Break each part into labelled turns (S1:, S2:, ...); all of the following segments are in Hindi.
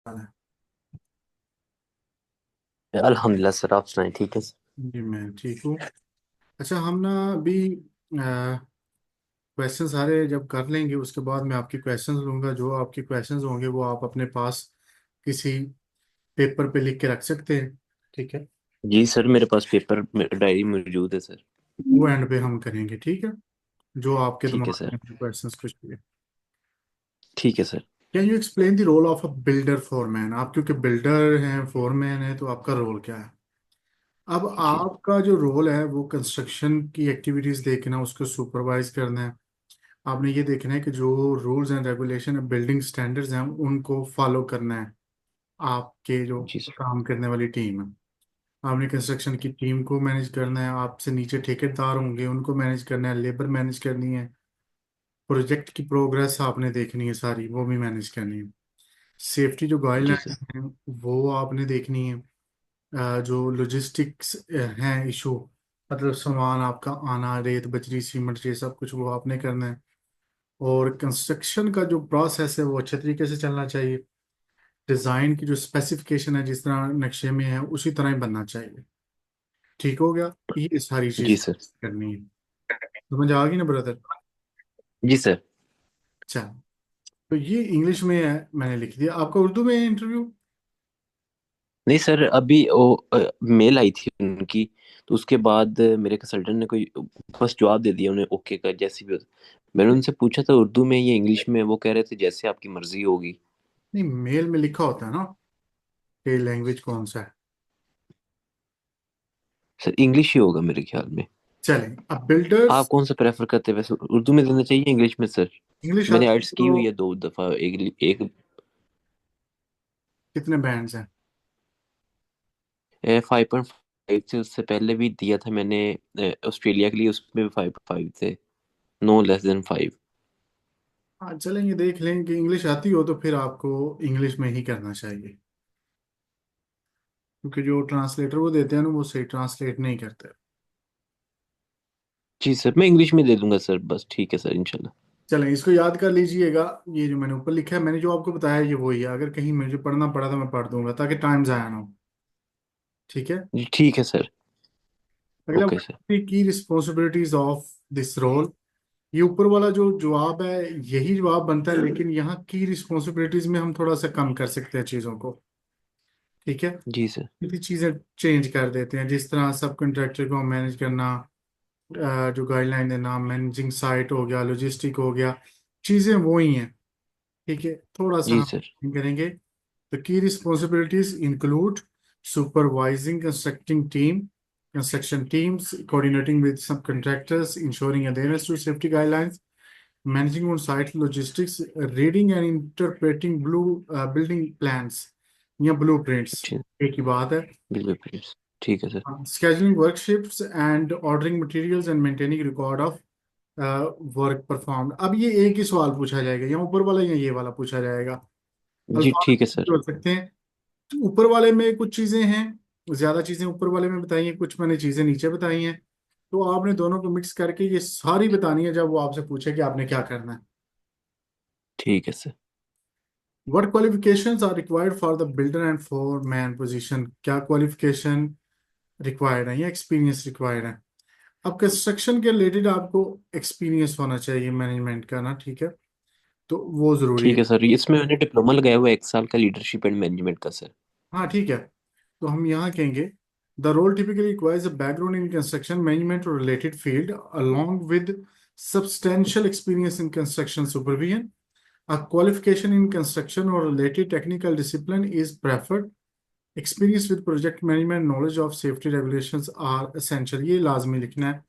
S1: हाल है।
S2: अल्हम्दुलिल्लाह सर, आप सुनाए? ठीक है सर।
S1: जी मैं ठीक हूँ। अच्छा, हम ना अभी क्वेश्चन सारे जब कर लेंगे उसके बाद मैं आपके क्वेश्चंस लूंगा। जो आपके क्वेश्चंस होंगे वो आप अपने पास किसी पेपर पे लिख के रख सकते हैं। ठीक है।
S2: जी सर, मेरे पास पेपर डायरी मौजूद है सर।
S1: वो एंड पे हम करेंगे, ठीक है। जो आपके
S2: ठीक है
S1: दिमाग
S2: सर।
S1: में क्वेश्चंस कुछ भी।
S2: ठीक है sir.
S1: Can you explain the role of a builder foreman? आप क्योंकि बिल्डर हैं, फोरमैन है, तो आपका रोल क्या है? अब
S2: जी।
S1: आपका जो रोल है वो कंस्ट्रक्शन की एक्टिविटीज देखना, उसको सुपरवाइज करना है। आपने ये देखना है कि जो rules and regulation building standards हैं उनको फॉलो करना है। आपके जो
S2: जी सर।
S1: काम करने वाली टीम है, आपने कंस्ट्रक्शन की टीम को मैनेज करना है। आपसे नीचे ठेकेदार होंगे, उनको मैनेज करना है, लेबर मैनेज करनी है। प्रोजेक्ट की प्रोग्रेस आपने देखनी है सारी, वो भी मैनेज करनी है। सेफ्टी जो
S2: जी सर।
S1: गाइडलाइंस हैं वो आपने देखनी है। जो लॉजिस्टिक्स हैं इशू, मतलब सामान आपका आना, रेत बजरी सीमेंट ये सब कुछ वो आपने करना है। और कंस्ट्रक्शन का जो प्रोसेस है वो अच्छे तरीके से चलना चाहिए। डिज़ाइन की जो स्पेसिफिकेशन है जिस तरह नक्शे में है उसी तरह ही बनना चाहिए। ठीक हो गया। ये सारी
S2: जी
S1: चीज़
S2: सर।
S1: करनी है। समझ आ गई ना ब्रदर?
S2: जी सर।
S1: अच्छा, तो ये इंग्लिश में है, मैंने लिख दिया। आपका उर्दू में है इंटरव्यू?
S2: नहीं सर, अभी वो मेल आई थी उनकी, तो उसके बाद मेरे कंसल्टेंट ने कोई बस जवाब दे दिया उन्हें, ओके का जैसे भी हो। मैंने उनसे पूछा था उर्दू में या इंग्लिश में, वो कह रहे थे जैसे आपकी मर्जी होगी।
S1: नहीं, मेल में लिखा होता है ना कि लैंग्वेज कौन सा है।
S2: सर इंग्लिश ही होगा मेरे ख्याल में।
S1: चलें, अब बिल्डर्स।
S2: आप कौन सा प्रेफर करते हैं वैसे, उर्दू में देना चाहिए इंग्लिश में सर?
S1: इंग्लिश
S2: मैंने
S1: आती है
S2: आर्ट्स की
S1: तो
S2: हुई है 2 दफा, एक एक
S1: कितने बैंड्स हैं?
S2: 5.5 से, उससे पहले भी दिया था मैंने ऑस्ट्रेलिया के लिए, उसमें भी 5.5 थे। No less than 5।
S1: हाँ चलेंगे, देख लें कि इंग्लिश आती हो तो फिर आपको इंग्लिश में ही करना चाहिए। क्योंकि जो ट्रांसलेटर वो देते हैं ना वो सही ट्रांसलेट नहीं करते।
S2: जी सर, मैं इंग्लिश में दे दूंगा सर, बस ठीक है सर, इंशाल्लाह।
S1: चलें, इसको याद कर लीजिएगा। ये जो मैंने ऊपर लिखा है, मैंने जो आपको बताया ये वही है। अगर कहीं मुझे पढ़ना पड़ा तो मैं पढ़ दूंगा ताकि टाइम ज़ाया ना हो। ठीक है।
S2: जी ठीक है सर।
S1: अगला,
S2: ओके सर।
S1: की रिस्पॉन्सिबिलिटीज ऑफ दिस रोल। ये ऊपर वाला जो जवाब है यही जवाब बनता है, लेकिन यहाँ की रिस्पॉन्सिबिलिटीज में हम थोड़ा सा कम कर सकते हैं चीज़ों को। ठीक है।
S2: जी सर।
S1: कितनी चीज़ें चेंज कर देते हैं, जिस तरह सब कॉन्ट्रैक्टर को मैनेज करना, जो गाइडलाइन देना, मैनेजिंग साइट हो गया, लॉजिस्टिक हो गया, चीज़ें वो ही हैं। ठीक है, थोड़ा सा
S2: जी सर।
S1: हम करेंगे। The key responsibilities include supervising construction teams, coordinating with सब contractors, ensuring adherence to safety guidelines, managing on site logistics, reading and interpreting building plans या blueprints।
S2: जी
S1: एक ही बात है।
S2: बिल्कुल प्लीज। ठीक है sir.
S1: Scheduling work shifts and ordering materials and maintaining record of work performed. अब ये एक ही सवाल पूछा जाएगा, या ऊपर वाला या ये वाला पूछा जाएगा।
S2: जी
S1: अल्फाज
S2: ठीक है
S1: भी
S2: सर।
S1: हो सकते हैं। तो ऊपर वाले में कुछ चीजें हैं, ज्यादा चीजें ऊपर वाले में बताई हैं, कुछ मैंने चीजें नीचे बताई हैं। तो आपने दोनों को मिक्स करके ये सारी बतानी है जब वो आपसे पूछे कि आपने क्या करना है।
S2: ठीक है sir.
S1: What qualifications are required for the builder and foreman position? क्या क्वालिफिकेशन रिक्वायर्ड है या एक्सपीरियंस रिक्वायर्ड है? अब कंस्ट्रक्शन के रिलेटेड आपको एक्सपीरियंस होना चाहिए मैनेजमेंट का ना, ठीक है। तो वो जरूरी
S2: ठीक
S1: है।
S2: है सर, इसमें मैंने डिप्लोमा लगाया हुआ है 1 साल का, लीडरशिप एंड मैनेजमेंट का सर।
S1: हाँ ठीक है। तो हम यहाँ कहेंगे the role typically requires a background in construction management और related field along with substantial experience in construction supervision. A qualification in construction or related technical discipline is preferred. Experience with project management, knowledge of safety regulations are essential। ये लाजमी लिखना है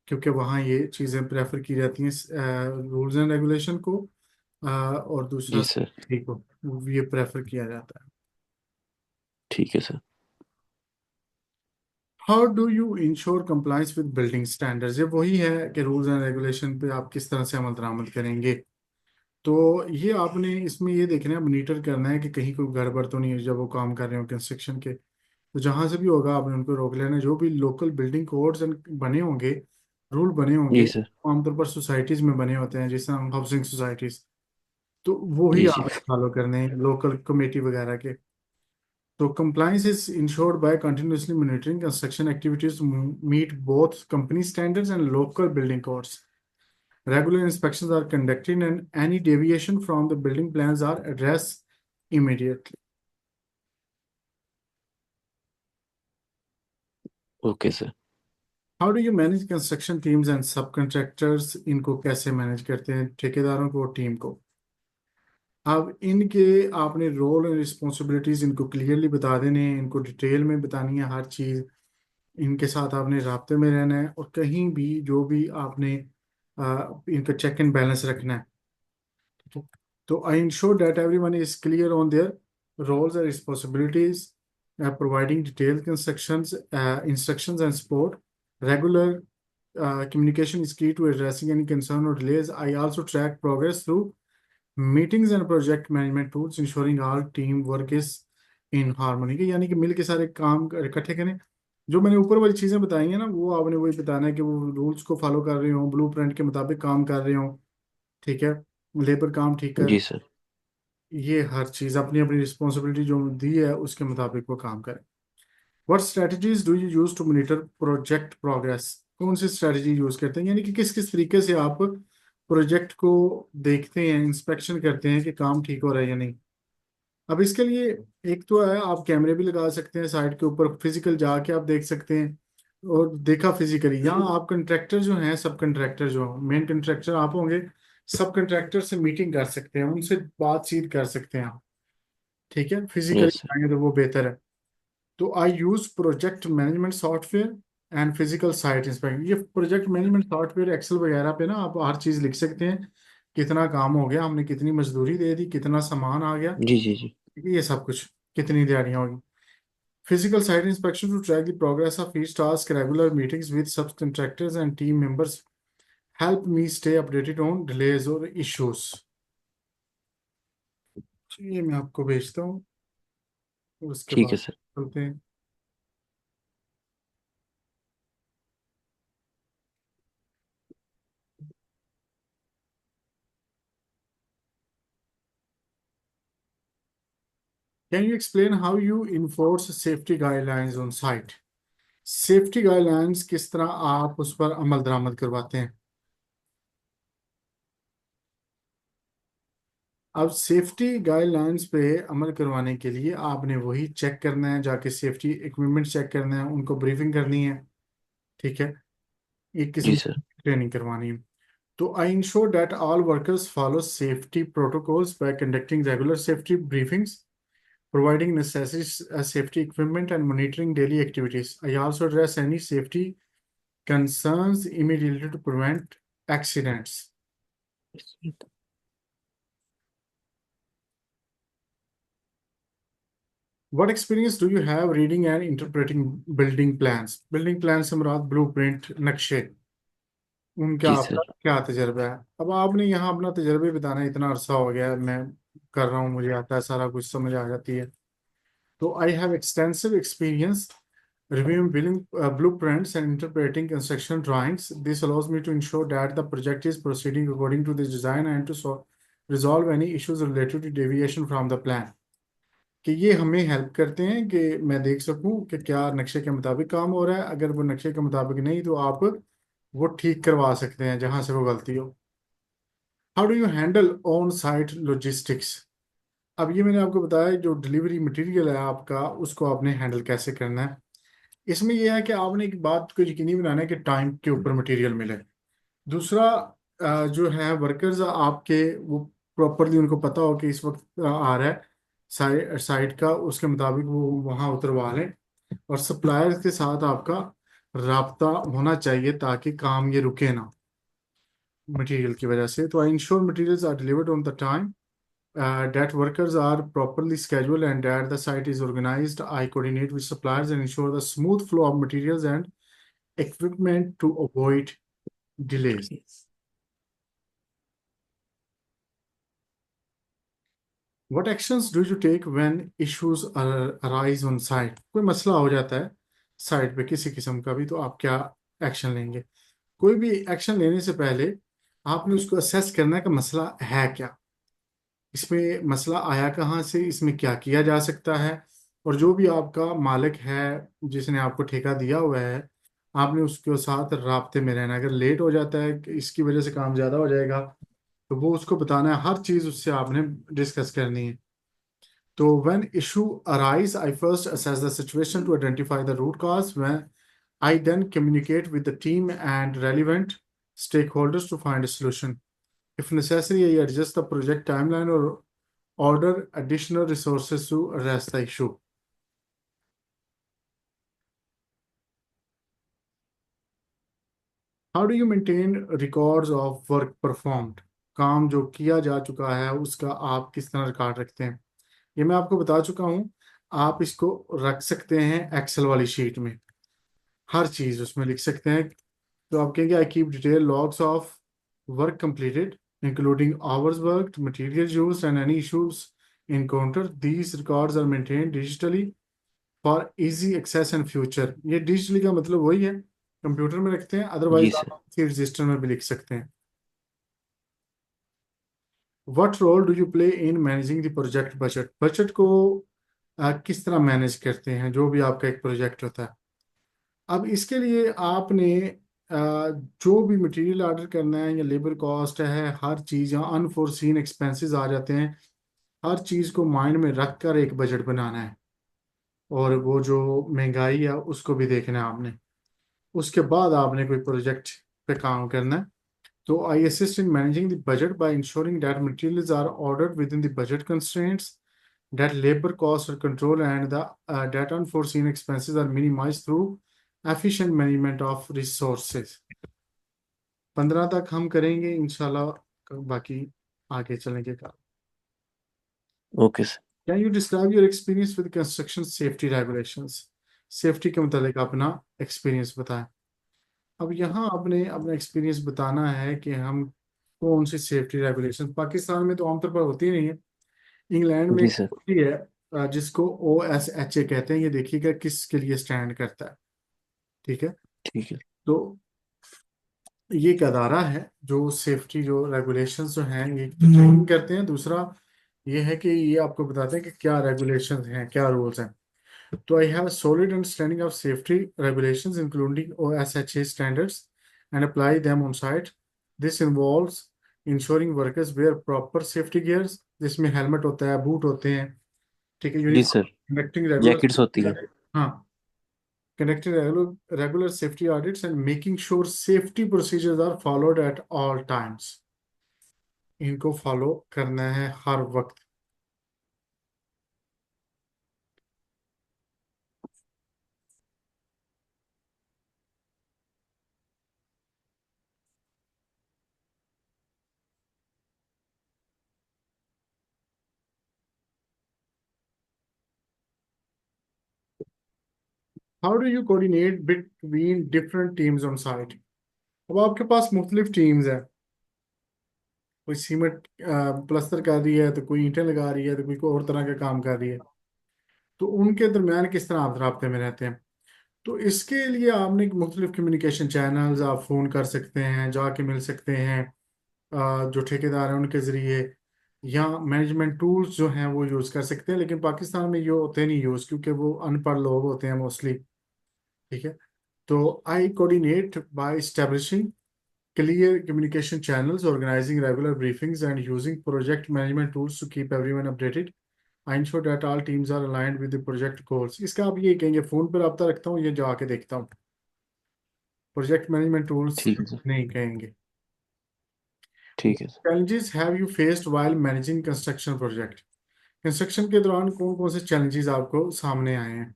S1: क्योंकि वहाँ ये चीज़ें प्रेफर की जाती हैं, रूल्स एंड रेगुलेशन को। और दूसरा
S2: जी सर।
S1: ठीक हो, ये प्रेफर किया जाता है।
S2: ठीक है sir.
S1: How do you ensure compliance with building standards? ये वही है कि रूल्स एंड रेगुलेशन पे आप किस तरह से अमल दरामद करेंगे। तो ये आपने इसमें ये देखना है, मॉनिटर करना है कि कहीं कोई गड़बड़ तो नहीं है जब वो काम कर रहे हो कंस्ट्रक्शन के। तो जहां से भी होगा आपने उनको रोक लेना है। जो भी लोकल बिल्डिंग कोड्स बने होंगे, रूल बने
S2: जी
S1: होंगे,
S2: सर।
S1: आमतौर पर सोसाइटीज में बने होते हैं, जैसे हाउसिंग सोसाइटीज। तो वो ही
S2: जी जी।
S1: आपने फॉलो करने हैं लोकल कमेटी वगैरह के। तो compliance is ensured by continuously monitoring construction activities to meet both company standards and local building codes. Regular inspections are conducted and any deviation from the building plans are addressed immediately.
S2: Okay sir.
S1: How do you manage construction teams and subcontractors? इनको कैसे मैनेज करते हैं, ठेकेदारों को और टीम को? अब इनके आपने रोल एंड रिस्पॉन्सिबिलिटीज इनको क्लियरली बता देने हैं, इनको डिटेल में बतानी है हर चीज़। इनके साथ आपने राब्ते में रहना है और कहीं भी जो भी आपने इनका चेक एंड बैलेंस रखना है। ठीक है, तो I ensure that everyone is clear on their roles and responsibilities, providing detailed instructions and support. Regular communication is key to addressing any concern or delays. I also track progress through meetings and project management tools, ensuring all team work is in harmony। कि यानी कि मिल के सारे काम इकट्ठे करें। जो मैंने ऊपर वाली चीजें बताई हैं ना, वो आपने वही बताना है कि वो रूल्स को फॉलो कर रहे हो, ब्लूप्रिंट के मुताबिक काम कर रहे हो। ठीक है, लेबर काम ठीक कर,
S2: जी सर।
S1: ये हर चीज अपनी अपनी रिस्पॉन्सिबिलिटी जो दी है उसके मुताबिक वो काम करें। What strategies do you use to monitor project progress? कौन सी स्ट्रेटजी यूज करते हैं, यानी कि किस किस तरीके से आप प्रोजेक्ट को देखते हैं, इंस्पेक्शन करते हैं कि काम ठीक हो रहा है या नहीं? अब इसके लिए एक तो है, आप कैमरे भी लगा सकते हैं साइट के ऊपर, फिजिकल जाके आप देख सकते हैं। और देखा फिजिकली, यहाँ आप कंट्रैक्टर जो हैं, सब कंट्रैक्टर जो मेन कंट्रैक्टर आप होंगे, सब कंट्रैक्टर से मीटिंग कर सकते हैं, उनसे बातचीत कर सकते हैं आप। ठीक है, फिजिकली
S2: यस सर।
S1: आएंगे तो वो बेहतर है। तो I use project management software and physical site inspection. ये प्रोजेक्ट मैनेजमेंट सॉफ्टवेयर एक्सेल वगैरह पे ना आप हर चीज़ लिख सकते हैं, कितना काम हो गया, हमने कितनी मजदूरी दे दी, कितना सामान आ गया,
S2: जी जी जी।
S1: ये सब कुछ, कितनी दिहाड़ियाँ होगी। Physical site inspection to track the progress of each task. Regular meetings with subcontractors and team members help me stay updated on delays or issues। ये मैं आपको भेजता हूँ, उसके
S2: ठीक
S1: बाद
S2: है सर।
S1: चलते हैं। Can you explain how you enforce safety guidelines on site? Safety guidelines किस तरह आप उस पर अमल दरामद करवाते हैं? अब सेफ्टी गाइडलाइंस पे अमल करवाने के लिए आपने वही चेक करना है, जाके सेफ्टी इक्विपमेंट चेक करना है, उनको ब्रीफिंग करनी है। ठीक है, एक
S2: जी
S1: किस्म
S2: सर।
S1: की ट्रेनिंग करवानी है। तो I ensure that all workers follow safety protocols bye conducting regular safety briefings, providing necessary safety equipment and monitoring daily activities. I also address any safety concerns immediately to prevent accidents. What experience do you have reading and interpreting building plans? Building plans से मुराद blueprint, नक्शे, उनका
S2: जी
S1: आपका
S2: सर।
S1: क्या तजर्बा है? अब आपने यहाँ अपना तजर्बे बताना है, इतना अरसा हो गया है मैं कर रहा हूँ, मुझे आता है, सारा कुछ समझ आ जाती है। So I have extensive experience reviewing building blueprints and interpreting construction drawings. This allows me to ensure that the project is proceeding according to the design and to resolve any issues related to deviation from the plan। कि ये हमें हेल्प करते हैं कि मैं देख सकूं कि क्या नक्शे के मुताबिक काम हो रहा है, अगर वो नक्शे के मुताबिक नहीं तो आप वो ठीक करवा सकते हैं जहां से वो गलती हो। How do you handle on site logistics? अब ये मैंने आपको बताया, जो डिलीवरी मटेरियल है आपका, उसको आपने हैंडल कैसे करना है। इसमें यह है कि आपने एक बात को यकीनी बनाना है कि टाइम के ऊपर मटेरियल मिले। दूसरा, जो है वर्कर्स आपके, वो प्रॉपरली उनको पता हो कि इस वक्त आ रहा है साइट का, उसके मुताबिक वो वहाँ उतरवा लें। और सप्लायर्स के साथ आपका राब्ता होना चाहिए ताकि काम ये रुके ना मटेरियल की वजह से। तो I ensure materials are delivered on the time, that workers are properly scheduled and that the site is organized. I coordinate with suppliers and ensure the smooth flow of materials and equipment to avoid delays. What actions do you take when issues arise on site? कोई मसला हो जाता है साइट पे किसी किस्म का भी, तो आप क्या एक्शन लेंगे? कोई भी एक्शन लेने से पहले आपने उसको असेस करना है कि मसला है क्या। इसमें मसला आया कहाँ से, इसमें क्या किया जा सकता है, और जो भी आपका मालिक है जिसने आपको ठेका दिया हुआ है, आपने उसके साथ राब्ते में रहना। अगर लेट हो जाता है कि इसकी वजह से काम ज़्यादा हो जाएगा, तो वो उसको बताना है, हर चीज़ उससे आपने डिस्कस करनी है। तो when issue arise, I first assess the situation to identify the root cause. When I then communicate with the team and relevant stakeholders to find a solution. If necessary, I adjust the project timeline or order additional resources to address the issue. How do you maintain records of work performed? काम जो किया जा चुका है उसका आप किस तरह रिकॉर्ड रखते हैं? ये मैं आपको बता चुका हूँ। आप इसको रख सकते हैं एक्सेल वाली शीट में, हर चीज उसमें लिख सकते हैं। तो आप कहेंगे I keep detail logs of work completed including hours worked, material used and any issues encountered. These records are maintained digitally for easy access and future. ये डिजिटली का मतलब वही है, कंप्यूटर में रखते हैं,
S2: जी
S1: अदरवाइज
S2: सर।
S1: आप किसी रजिस्टर में भी लिख सकते हैं। What role do you play in managing the project budget? Budget को किस तरह मैनेज करते हैं जो भी आपका एक प्रोजेक्ट होता है? अब इसके लिए आपने जो भी मटेरियल ऑर्डर करना है या लेबर कॉस्ट है, हर चीज़, या अनफोर्सीन एक्सपेंसेस आ जाते हैं, हर चीज़ को माइंड में रख कर एक बजट बनाना है। और वो जो महंगाई है उसको भी देखना है आपने। उसके बाद आपने कोई प्रोजेक्ट पे काम करना है। तो I assist in managing the budget by ensuring that materials are ordered within the budget constraints, that labor costs are controlled, and the that unforeseen expenses are minimized through efficient management of resources। 15 तक हम करेंगे इंशाल्लाह, बाकी आगे चलेंगे का।
S2: Okay sir.
S1: Can you describe your experience with construction safety regulations? Safety के मुतालिक अपना एक्सपीरियंस बताएं। अब यहाँ आपने अपना एक्सपीरियंस बताना है कि हम कौन सी सेफ्टी रेगुलेशन, पाकिस्तान में तो आमतौर पर होती नहीं है। इंग्लैंड में
S2: जी
S1: एक
S2: सर।
S1: होती है जिसको OSHA कहते हैं। ये देखिएगा किसके लिए स्टैंड करता है, ठीक है।
S2: ठीक है।
S1: तो ये एक अदारा है जो सेफ्टी जो रेगुलेशंस जो हैं ये ट्रेनिंग करते हैं। दूसरा ये है कि ये आपको बताते हैं कि क्या रेगुलेशंस हैं, क्या रूल्स हैं। तो I have solid understanding of safety regulations including OSHA standards and apply them on site. This involves ensuring workers wear proper safety gears, जिसमें हेलमेट होता है, बूट होते हैं, ठीक है,
S2: जी
S1: यूनिफॉर्म,
S2: सर।
S1: कंडक्टिंग
S2: जैकेट्स होती हैं।
S1: रेगुलर, हाँ, conducting regular safety audits and making sure safety procedures are followed at all times। इनको फॉलो करना है हर वक्त। How do you coordinate between different teams on site? अब आपके पास मुख्तलिफ टीम्स है, कोई सीमेंट प्लस्तर कर रही है, तो कोई ईंटें लगा रही है, तो कोई और तरह का काम कर रही है। तो उनके दरमियान किस तरह आप राब्ते में रहते हैं? तो इसके लिए आपने मुख्तलिफ कम्युनिकेशन चैनल्स, आप फ़ोन कर सकते हैं, जाके मिल सकते हैं जो ठेकेदार हैं उनके ज़रिए, या मैनेजमेंट टूल्स जो हैं वो यूज़ कर सकते हैं। लेकिन पाकिस्तान में ये होते नहीं यूज़, क्योंकि वो अनपढ़ लोग होते हैं मोस्टली, ठीक है। तो I coordinate by establishing clear communication channels, organizing regular briefings, and using project management tools to keep everyone updated. I ensure that all teams are aligned with the project goals। इसका आप ये कहेंगे फ़ोन पर रब्ता रखता हूँ, ये जाके देखता हूँ, प्रोजेक्ट मैनेजमेंट टूल्स
S2: ठीक है सर।
S1: नहीं कहेंगे।
S2: ठीक है sir.
S1: challenges have you faced while managing construction project? Construction के दौरान कौन कौन से चैलेंजेस आपको सामने आए हैं?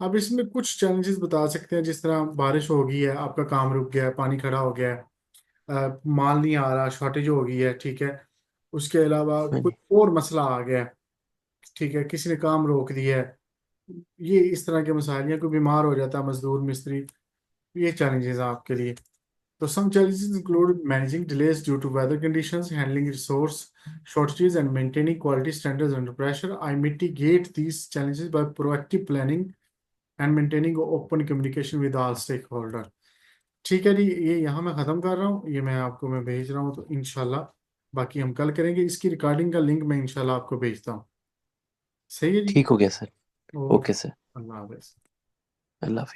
S1: आप इसमें कुछ चैलेंजेस बता सकते हैं, जिस तरह बारिश हो गई है, आपका काम रुक गया है, पानी खड़ा हो गया है, माल नहीं आ रहा, शॉर्टेज हो गई है, ठीक है। उसके अलावा
S2: हाँ
S1: कोई
S2: जी।
S1: और मसला आ गया है, ठीक है, किसी ने काम रोक दिया है, ये इस तरह के मसाइल, या कोई बीमार हो जाता है मजदूर मिस्त्री, ये चैलेंजेस हैं आपके लिए। तो some challenges include managing delays due to weather conditions, handling resource shortages, and maintaining quality standards under pressure. I mitigate these challenges by proactive planning and maintaining open communication with all stakeholders। ठीक है जी, ये यहाँ मैं ख़त्म कर रहा हूँ, ये मैं आपको मैं भेज रहा हूँ, तो इंशाल्लाह बाकी हम कल करेंगे। इसकी रिकॉर्डिंग का लिंक मैं इंशाल्लाह आपको भेजता हूँ। सही है जी।
S2: ठीक हो गया सर।
S1: ओके।
S2: Okay sir.
S1: अल्लाह हाफिज।
S2: अल्लाह हाफिज।